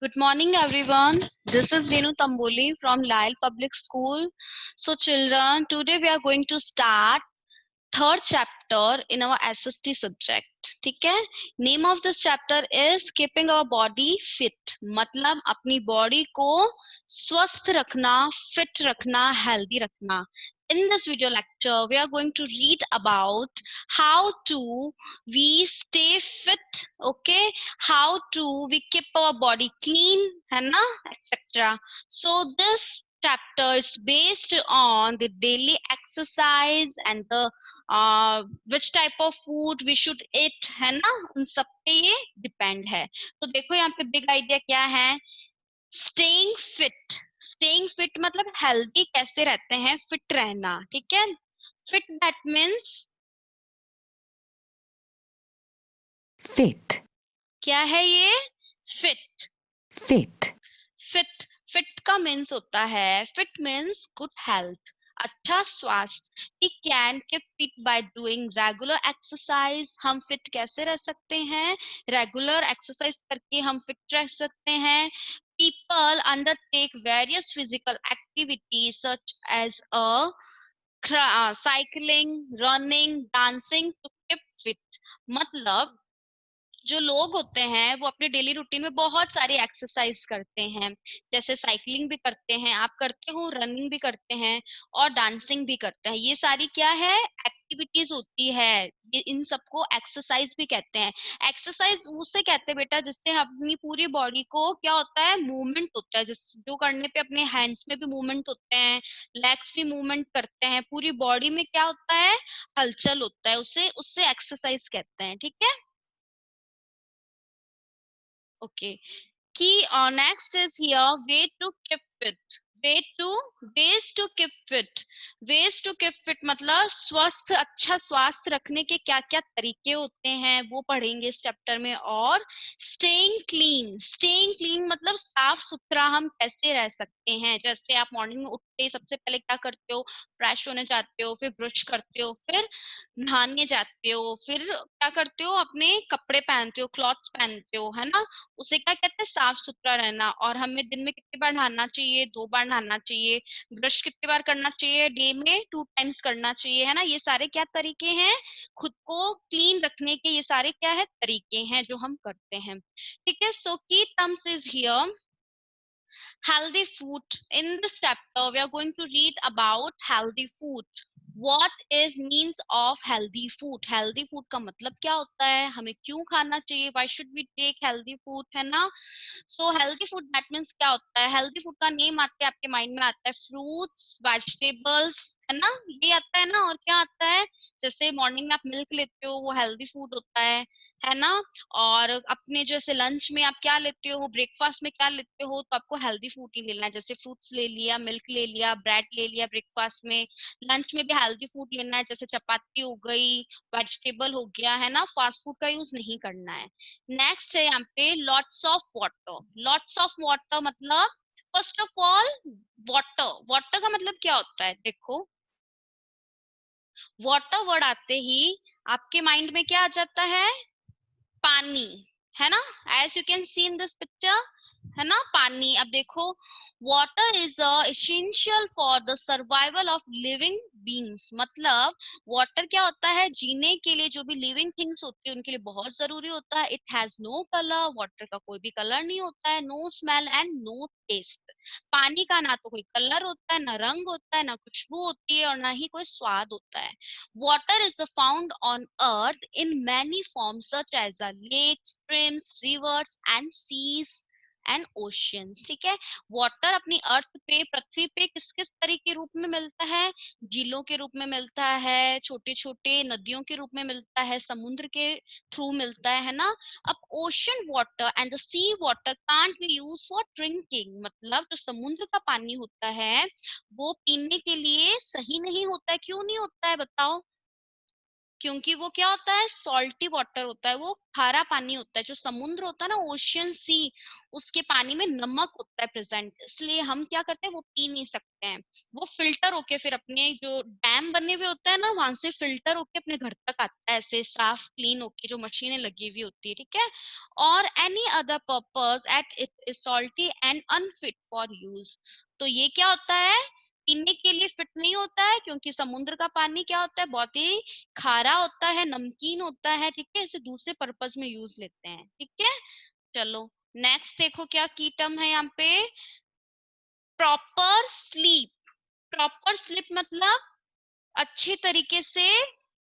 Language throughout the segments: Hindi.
Good morning, everyone. This is Renu Tamboli from Lyle Public School. So, children, today we are going to start third chapter in our SST subject. ठीक है? Name of this chapter is keeping our body fit. मतलब अपनी body को स्वस्थ रखना, fit रखना, healthy रखना. In this video lecture, we are going to read about how to we stay fit, okay? How to we keep our body clean, है ना? Etc. So this chapter is based on the daily exercise and the which type of food we should eat, है ना? उन सब पे ये डिपेंड है. तो देखो यहाँ पे बिग आइडिया क्या है. स्टेइंग फिट मतलब हेल्दी कैसे रहते हैं, फिट रहना. ठीक है. Fit that means Fit. क्या है ये? फिट. Fit. फिट का मीन्स होता है, फिट मीन्स गुड हेल्थ, अच्छा स्वास्थ्य. We can keep fit by doing regular exercise. हम फिट कैसे रह सकते हैं? रेगुलर एक्सरसाइज करके हम फिट रह सकते हैं. People undertake various physical activities such as cycling, running, dancing to keep fit. मतलब जो लोग होते हैं वो अपने डेली रूटीन में बहुत सारी एक्सरसाइज करते हैं. जैसे साइकिलिंग भी करते हैं, आप करते हो, रनिंग भी करते हैं और डांसिंग भी करते हैं. ये सारी क्या है? एक्टिविटीज होती है. ये इन सबको एक्सरसाइज भी कहते हैं. एक्सरसाइज उसे कहते हैं बेटा जिससे अपनी पूरी बॉडी को क्या होता है? मूवमेंट होता है. जिस जो करने पे अपने हैंड्स में भी मूवमेंट होते हैं, लेग्स भी मूवमेंट करते हैं, पूरी बॉडी में क्या होता है? हलचल होता है. उसे उससे एक्सरसाइज कहते हैं. ठीक है. Okay. Key next is here way to keep fit. Way to ways to keep fit. Ways to keep fit मतलब स्वस्थ अच्छा स्वास्थ्य रखने के क्या क्या तरीके होते हैं वो पढ़ेंगे इस चैप्टर में. और स्टेइंग क्लीन मतलब साफ सुथरा हम कैसे रह सकते हैं. जैसे आप मॉर्निंग में उठते ही सबसे पहले क्या करते हो? फ्रेश होने जाते हो, फिर ब्रश करते हो, फिर नहाने जाते हो, फिर क्या करते हो? अपने कपड़े पहनते हो, क्लॉथ्स पहनते हो, है ना? उसे क्या कहते हैं? साफ सुथरा रहना. और हमें दिन में कितनी बार नहाना चाहिए? 2 बार नहाना चाहिए. ब्रश कितनी बार करना चाहिए? डे में 2 टाइम्स करना चाहिए, है ना? ये सारे क्या तरीके हैं? खुद को क्लीन रखने के ये सारे क्या है? तरीके हैं जो हम करते हैं. ठीक है. सो की terms is here healthy food. In this chapter we are going to read about healthy food. What is means of healthy food? Healthy food का मतलब क्या होता है? हमें क्यों खाना चाहिए? Why should we take healthy food, है ना? So healthy food that means क्या होता है? Healthy food का नेम आते हैं आपके माइंड में आता है फ्रूट्स, वेजिटेबल्स, है ना? ये आता है ना. और क्या आता है? जैसे मॉर्निंग में आप मिल्क लेते हो वो हेल्दी फूड होता है ना? और अपने जैसे लंच में आप क्या लेते हो? ब्रेकफास्ट में क्या लेते हो? तो आपको हेल्दी फूड ही लेना है. जैसे फ्रूट्स ले लिया, मिल्क ले लिया, ब्रेड ले लिया ब्रेकफास्ट में. लंच में भी हेल्दी फूड लेना है. जैसे चपाती हो गई, वेजिटेबल हो गया, है ना? फास्ट फूड का यूज नहीं करना है. नेक्स्ट है यहाँ पे lots of water. Lots of water मतलब first of all water. Water का मतलब क्या होता है? देखो, वाटर वर्ड आते ही आपके माइंड में क्या आ जाता है? पानी, है ना? As you can see in this picture, है ना? पानी. अब देखो, water is essential for the survival of living beings. मतलब वाटर क्या होता है? जीने के लिए जो भी लिविंग थिंग्स होती है उनके लिए बहुत जरूरी होता है. It has no colour. Water का कोई भी कलर नहीं होता है. No smell and no taste. पानी का ना तो कोई कलर होता है, ना रंग होता है, ना खुशबू होती है, और ना ही कोई स्वाद होता है. Water is found on earth in many forms such as lakes, streams, rivers and seas and oceans. ठीक है. वाटर अपनी अर्थ पे, पृथ्वी पे किस किस तरह के रूप में मिलता है? झीलों के रूप में मिलता है, छोटे छोटे नदियों के रूप में मिलता है, समुद्र के थ्रू मिलता है ना? अब ocean water and the sea water can't be use for drinking. मतलब जो समुद्र का पानी होता है वो पीने के लिए सही नहीं होता है. क्यों नहीं होता है बताओ? क्योंकि वो क्या होता है, सॉल्टी वाटर होता है, वो खारा पानी होता है। जो समुद्र होता है ना, ओशियन सी, उसके पानी में नमक होता है प्रेजेंट, इसलिए हम क्या करते हैं, वो पी नहीं सकते हैं। वो फिल्टर होके फिर अपने जो डैम बने हुए होता है ना, वहां से फिल्टर होके अपने घर तक आता है, ऐसे साफ क्लीन होके, जो मशीनें लगी हुई होती है, ठीक है। और any other purpose at it is salty and unfit for use. तो ये क्या होता है, पीने के लिए फिट नहीं होता है, क्योंकि समुद्र का पानी क्या होता है, बहुत ही खारा होता है, नमकीन होता है, ठीक है। इसे दूसरे पर्पस में यूज लेते हैं, ठीक है। चलो नेक्स्ट देखो क्या की टर्म है यहाँ पे, प्रॉपर स्लीप। प्रॉपर स्लीप मतलब अच्छे तरीके से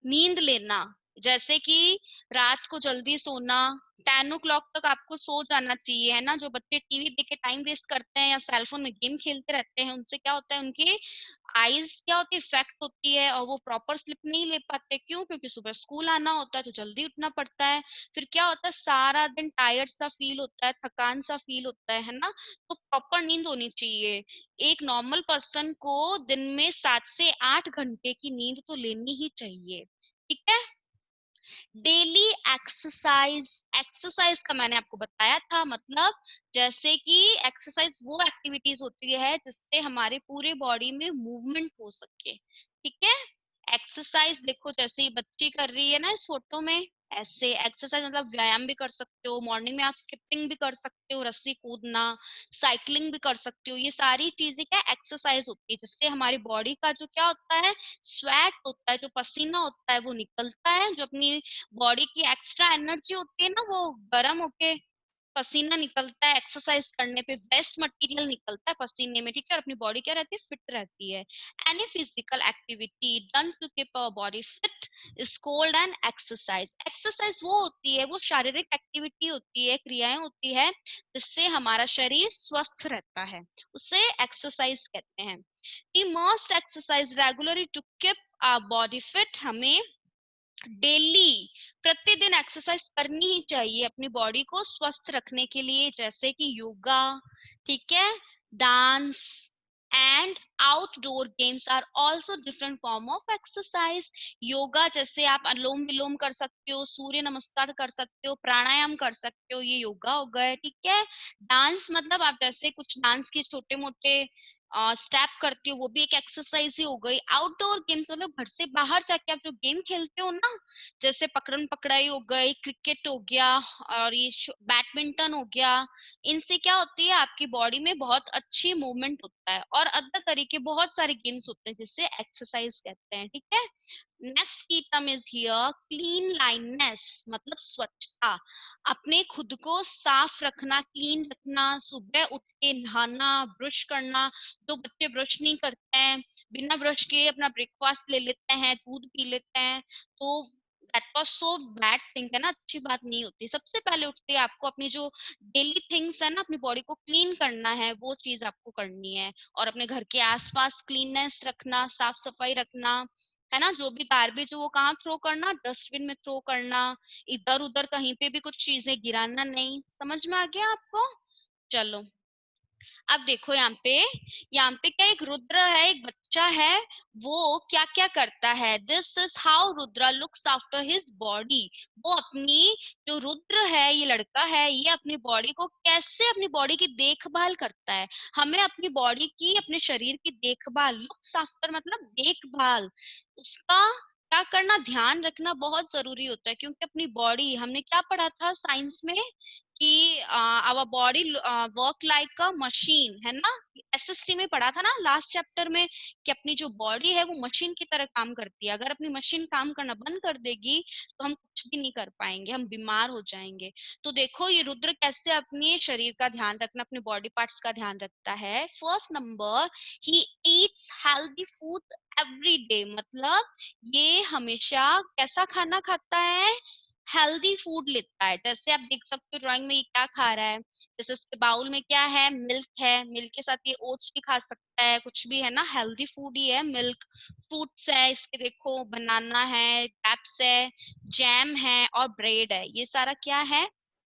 नींद लेना, जैसे कि रात को जल्दी सोना, 10 o'clock तक आपको सो जाना चाहिए, है ना। जो बच्चे टीवी देख के टाइम वेस्ट करते हैं या सेलफोन में गेम खेलते रहते हैं, उनसे क्या होता है, उनके आईज क्या होती है, इफेक्ट होती है, और वो प्रॉपर स्लिप नहीं ले पाते। क्यों? क्योंकि सुबह स्कूल आना होता है तो जल्दी उठना पड़ता है। फिर क्या होता है, सारा दिन टायर्ड सा फील होता है, थकान सा फील होता है ना। तो प्रॉपर नींद होनी चाहिए। एक नॉर्मल पर्सन को दिन में 7 से 8 घंटे की नींद तो लेनी ही चाहिए, ठीक है। डेली एक्सरसाइज, एक्सरसाइज का मैंने आपको बताया था, मतलब जैसे कि एक्सरसाइज वो एक्टिविटीज होती है जिससे हमारे पूरे बॉडी में मूवमेंट हो सके, ठीक है। एक्सरसाइज देखो, जैसे ये बच्ची कर रही है ना इस फोटो में, ऐसे एक्सरसाइज मतलब व्यायाम भी कर सकते हो, मॉर्निंग में आप स्किपिंग भी कर सकते हो, रस्सी कूदना, साइकिलिंग भी कर सकते हो। ये सारी चीजें क्या एक्सरसाइज होती है, जिससे हमारी बॉडी का जो क्या होता है, स्वेट होता है, जो पसीना होता है वो निकलता है, जो अपनी बॉडी की एक्स्ट्रा एनर्जी होती है ना, वो गर्म होके पसीना निकलता है, एक्सरसाइज करने पे वेस्ट मटेरियल निकलता है पसीने में, ठीक है। और अपनी बॉडी क्या रहती है, फिट रहती है। Any physical activity done to keep our body fit is called an exercise. Exercise वो होती है, वो शारीरिक एक्टिविटी होती है, क्रियाएं होती है जिससे हमारा शरीर स्वस्थ रहता है, उसे एक्सरसाइज कहते हैं। We must exercise regularly to keep our body fit. हमें डेली, प्रतिदिन एक्सरसाइज करनी ही चाहिए अपनी बॉडी को स्वस्थ रखने के लिए, जैसे कि योगा, ठीक है, dance and outdoor games are also different form of exercise. Yoga जैसे आप अनुलोम विलोम कर सकते हो, सूर्य नमस्कार कर सकते हो, प्राणायाम कर सकते हो, ये योगा हो गए, ठीक है। डांस मतलब आप जैसे कुछ डांस के छोटे मोटे स्टेप करती हो, वो भी एक एक्सरसाइज ही हो गई। आउटडोर गेम्स मतलब घर से बाहर जाके आप जो गेम खेलते हो ना, जैसे पकड़न पकड़ाई हो गई, क्रिकेट हो गया, और ये बैडमिंटन हो गया, इनसे क्या होती है, आपकी बॉडी में बहुत अच्छी मूवमेंट होता है। और अदर तरीके बहुत सारे गेम्स होते हैं जिससे एक्सरसाइज कहते हैं, ठीक है। नेक्स्ट की टर्म इज हियर क्लीन लाइननेस, मतलब स्वच्छता, अपने खुद को साफ रखना, क्लीन रखना, सुबह उठ के नहाना, ब्रश करना। जो बच्चे ब्रश नहीं करते हैं, बिना ब्रश के अपना ब्रेकफास्ट ले लेते हैं, दूध पी लेते हैं, तो that was so bad thing, है ना, अच्छी बात नहीं होती। सबसे पहले उठते आपको अपनी जो डेली थिंग्स है ना, अपनी बॉडी को क्लीन करना है, वो चीज आपको करनी है। और अपने घर के आसपास क्लीननेस रखना, साफ सफाई रखना, है ना। जो भी गार्बेज हो वो कहाँ थ्रो करना, डस्टबिन में थ्रो करना, इधर उधर कहीं पे भी कुछ चीजें गिराना नहीं। समझ में आ गया आपको? चलो अब देखो यहाँ पे क्या, एक रुद्र है, एक बच्चा है, वो क्या क्या करता है। This is how Rudra looks after his body. वो अपनी, जो रुद्र है, ये लड़का है, ये अपनी बॉडी को कैसे, अपनी बॉडी की देखभाल करता है। हमें अपनी बॉडी की, अपने शरीर की देखभाल, लुक्स आफ्टर मतलब देखभाल, उसका क्या करना, ध्यान रखना बहुत जरूरी होता है। क्योंकि अपनी बॉडी, हमने क्या पढ़ा था साइंस में कि our body work like a machine, है ना। एसएसटी में पढ़ा था ना लास्ट चैप्टर में, कि अपनी जो बॉडी है वो मशीन की तरह काम करती है। अगर अपनी मशीन काम करना बंद कर देगी तो हम कुछ भी नहीं कर पाएंगे, हम बीमार हो जाएंगे। तो देखो ये रुद्र कैसे अपने शरीर का ध्यान रखना, अपने बॉडी पार्ट्स का ध्यान रखता है। First number, he eats healthy food every day, मतलब ये हमेशा कैसा खाना खाता है, हेल्दी फूड लेता है। जैसे आप देख सकते हो ड्राइंग में ये क्या खा रहा है, जैसे इसके बाउल में क्या है, मिल्क है, मिल्क के साथ ये ओट्स भी खा सकता है, कुछ भी, है ना, हेल्दी फूड ही है। मिल्क, फ्रूट्स है इसके, देखो बनाना है, डैप्स है, जैम है और ब्रेड है, ये सारा क्या है,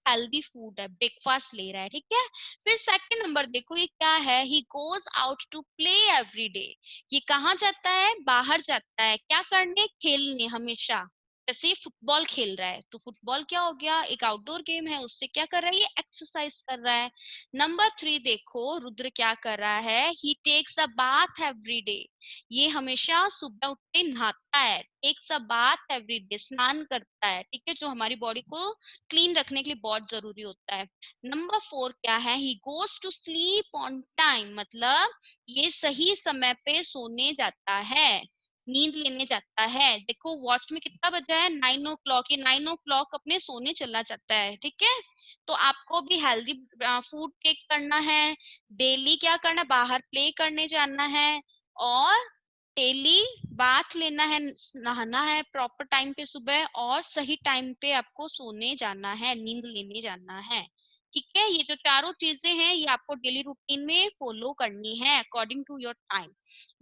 हेल्दी फूड है, ब्रेकफास्ट ले रहा है, ठीक है। फिर सेकंड नंबर देखो ये क्या है, he goes out to play every day. ये कहाँ जाता है, बाहर जाता है, क्या करने, खेलने, हमेशा, जैसे फुटबॉल खेल रहा है तो फुटबॉल क्या हो गया, एक आउटडोर गेम है, उससे क्या कर रहा है, ये एक्सरसाइज कर रहा है। नंबर 3 देखो रुद्र क्या कर रहा है, he takes a bath every day, ये हमेशा सुबह उठ के नहाता है, takes a bath every day, स्नान करता है, ठीक है, जो हमारी बॉडी को क्लीन रखने के लिए बहुत जरूरी होता है। नंबर 4 क्या है, he goes to sleep on time, मतलब ये सही समय पे सोने जाता है, नींद लेने जाता है। देखो वॉच में कितना बजा है, 9 o'clock, ये 9 o'clock अपने सोने चला जाता है, ठीक है। तो आपको भी हेल्दी फूड टेक करना है, डेली क्या करना, बाहर प्ले करने जाना है, और डेली बाथ लेना है, नहाना है प्रॉपर टाइम पे सुबह, और सही टाइम पे आपको सोने जाना है, नींद लेने जाना है, ठीक है। ये जो चारों चीजें हैं ये आपको डेली रूटीन में फॉलो करनी है according to your time.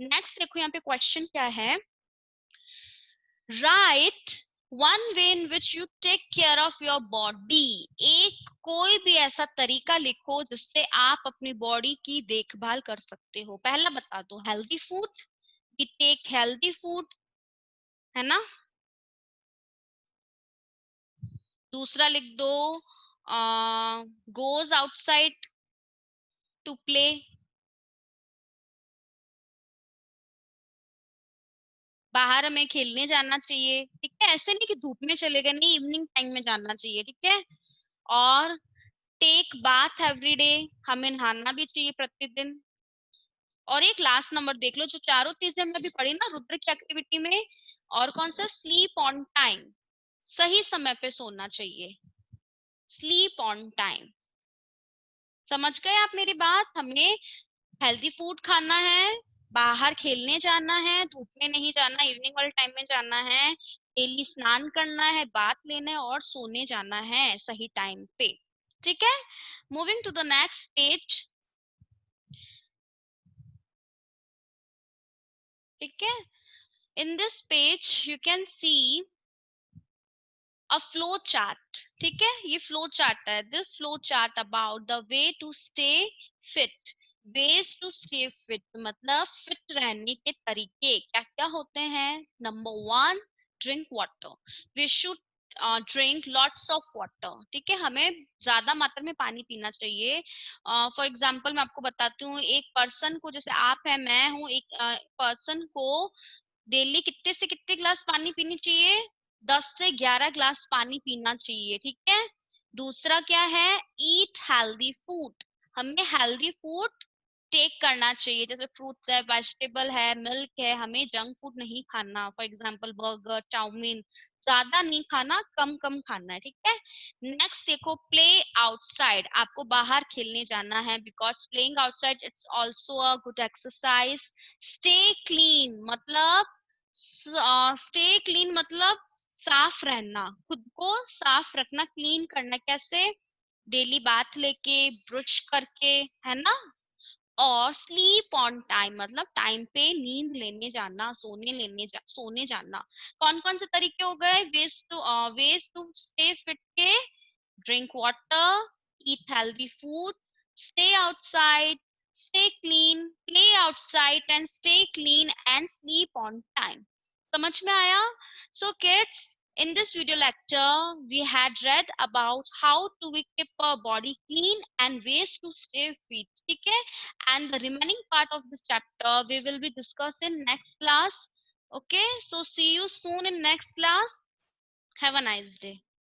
Next देखो यहाँ पे क्वेश्चन क्या है, write one way in which you take care of your body, एक कोई भी ऐसा तरीका लिखो जिससे आप अपनी बॉडी की देखभाल कर सकते हो। पहला बता दो, healthy food, we take healthy food, है ना। दूसरा लिख दो, गोज आउटसाइड टू प्ले, बाहर हमें खेलने जाना चाहिए, ठीक है, ऐसे नहीं कि धूप में चले गए, नहीं, इवनिंग टाइम में जाना चाहिए, ठीक है। और टेक बाथ एवरी डे, हमें नहाना भी चाहिए प्रतिदिन। और एक लास्ट नंबर देख लो, जो चारों चीजें हमने अभी पढ़ी ना रुद्र की एक्टिविटी में, और कौन सा, स्लीप ऑन टाइम, सही समय पे सोना चाहिए, स्लीप ऑन टाइम। समझ गए आप मेरी बात, हमें हेल्दी फूड खाना है, बाहर खेलने जाना है, धूप में नहीं जाना, इवनिंग वाले टाइम में जाना है, डेली स्नान करना है, बाथ लेना है, और सोने जाना है सही टाइम पे, ठीक है। Moving to the next page, ठीक है। In this page you can see a flow chart, ठीक है, ये फ्लो चार्ट है, this flow chart about the way to stay fit, ways to stay fit मतलब फिट रहने के तरीके क्या क्या होते हैं। Number 1, drink water, we should drink lots of water, ठीक है, हमें ज्यादा मात्रा में पानी पीना चाहिए। फॉर एग्जाम्पल मैं आपको बताती हूँ, एक पर्सन को, जैसे आप है मैं हूँ, एक पर्सन को डेली कितने से कितने ग्लास पानी पीनी चाहिए, 10 से 11 ग्लास पानी पीना चाहिए, ठीक है। दूसरा क्या है, ईट हेल्दी फूड, हमें हेल्दी फूड टेक करना चाहिए, जैसे फ्रूट्स है, वेजिटेबल है, मिल्क है, हमें जंक फूड नहीं खाना, फॉर एग्जांपल बर्गर, चाउमीन, ज्यादा नहीं खाना, कम कम खाना है, ठीक है। नेक्स्ट देखो, प्ले आउटसाइड, आपको बाहर खेलने जाना है, because playing outside it's also a good exercise. Stay clean मतलब, स्टे क्लीन मतलब साफ रहना, खुद को साफ रखना, क्लीन करना, कैसे, डेली बाथ लेके, ब्रश करके, है ना। और स्लीप ऑन टाइम मतलब टाइम पे नींद लेने जाना, सोने जाना। कौन कौन से तरीके हो गए, वेज टू स्टे फिट के, drink water, eat healthy food, stay outside, stay clean, play outside and stay clean and sleep on time. समझ में आया? So kids, in this video lecture, we had read about how to we keep our body clean and ways to stay fit. ठीक है? And the remaining part of this chapter we will be discussing next class. Okay? So see you soon in next class. Have a nice day.